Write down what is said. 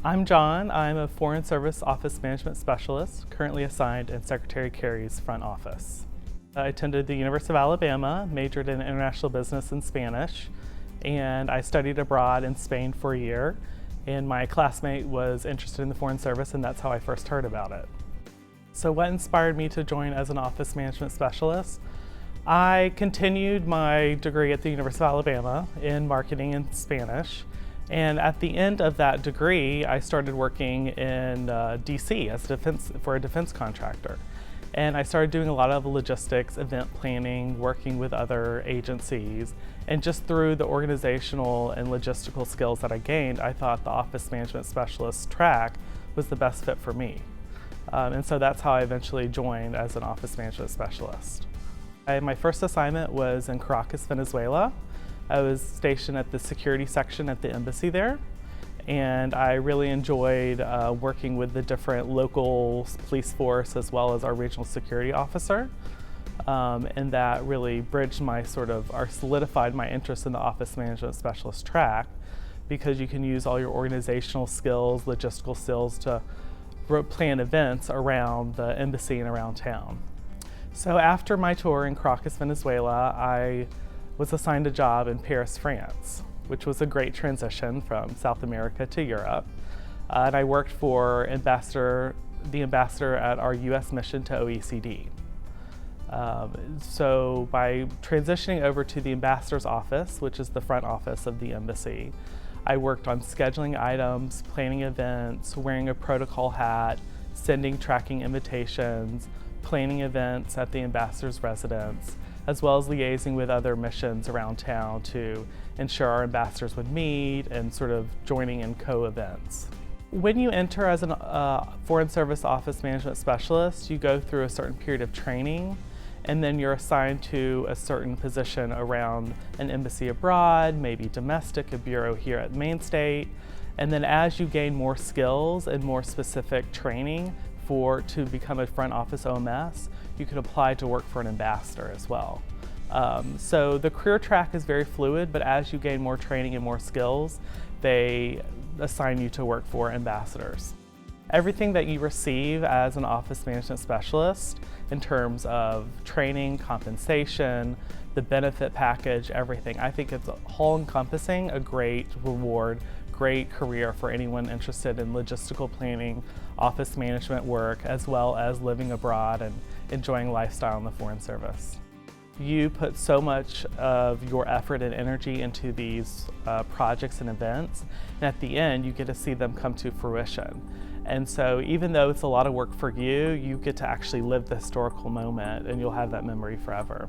I'm John. I'm a Foreign Service Office Management Specialist, currently assigned in Secretary Kerry's front office. I attended the University of Alabama, majored in international business and Spanish, and I studied abroad in Spain for a year. And my classmate was interested in the Foreign Service, and that's how I first heard about it. So what inspired me to join as an office management specialist? I continued my degree at the University of Alabama in marketing and Spanish. And at the end of that degree, I started working in DC as for a defense contractor. And I started doing a lot of logistics, event planning, working with other agencies. And just through the organizational and logistical skills that I gained, I thought the office management specialist track was the best fit for me. And so that's how I eventually joined as an office management specialist. My first assignment was in Caracas, Venezuela. I was stationed at the security section at the embassy there, and I really enjoyed working with the different local police force as well as our regional security officer. And that really bridged or solidified my interest in the office management specialist track, because you can use all your organizational skills, logistical skills to plan events around the embassy and around town. So after my tour in Caracas, Venezuela, I was assigned a job in Paris, France, which was a great transition from South America to Europe. And I worked for the ambassador at our US mission to OECD. So by transitioning over to the ambassador's office, which is the front office of the embassy, I worked on scheduling items, planning events, wearing a protocol hat, sending tracking invitations, planning events at the ambassador's residence, as well as liaising with other missions around town to ensure our ambassadors would meet and sort of joining in co-events. When you enter as a Foreign Service Office Management Specialist, you go through a certain period of training, and then you're assigned to a certain position around an embassy abroad, maybe domestic, a bureau here at Main State. And then as you gain more skills and more specific training to become a front office OMS, you can apply to work for an ambassador as well. So the career track is very fluid, but as you gain more training and more skills, they assign you to work for ambassadors. Everything that you receive as an office management specialist in terms of training, compensation, the benefit package, everything, I think it's all encompassing, a great reward, great career for anyone interested in logistical planning, office management work, as well as living abroad and enjoying lifestyle in the Foreign Service. You put so much of your effort and energy into these projects and events, and at the end you get to see them come to fruition. And so even though it's a lot of work for you, you get to actually live the historical moment, and you'll have that memory forever.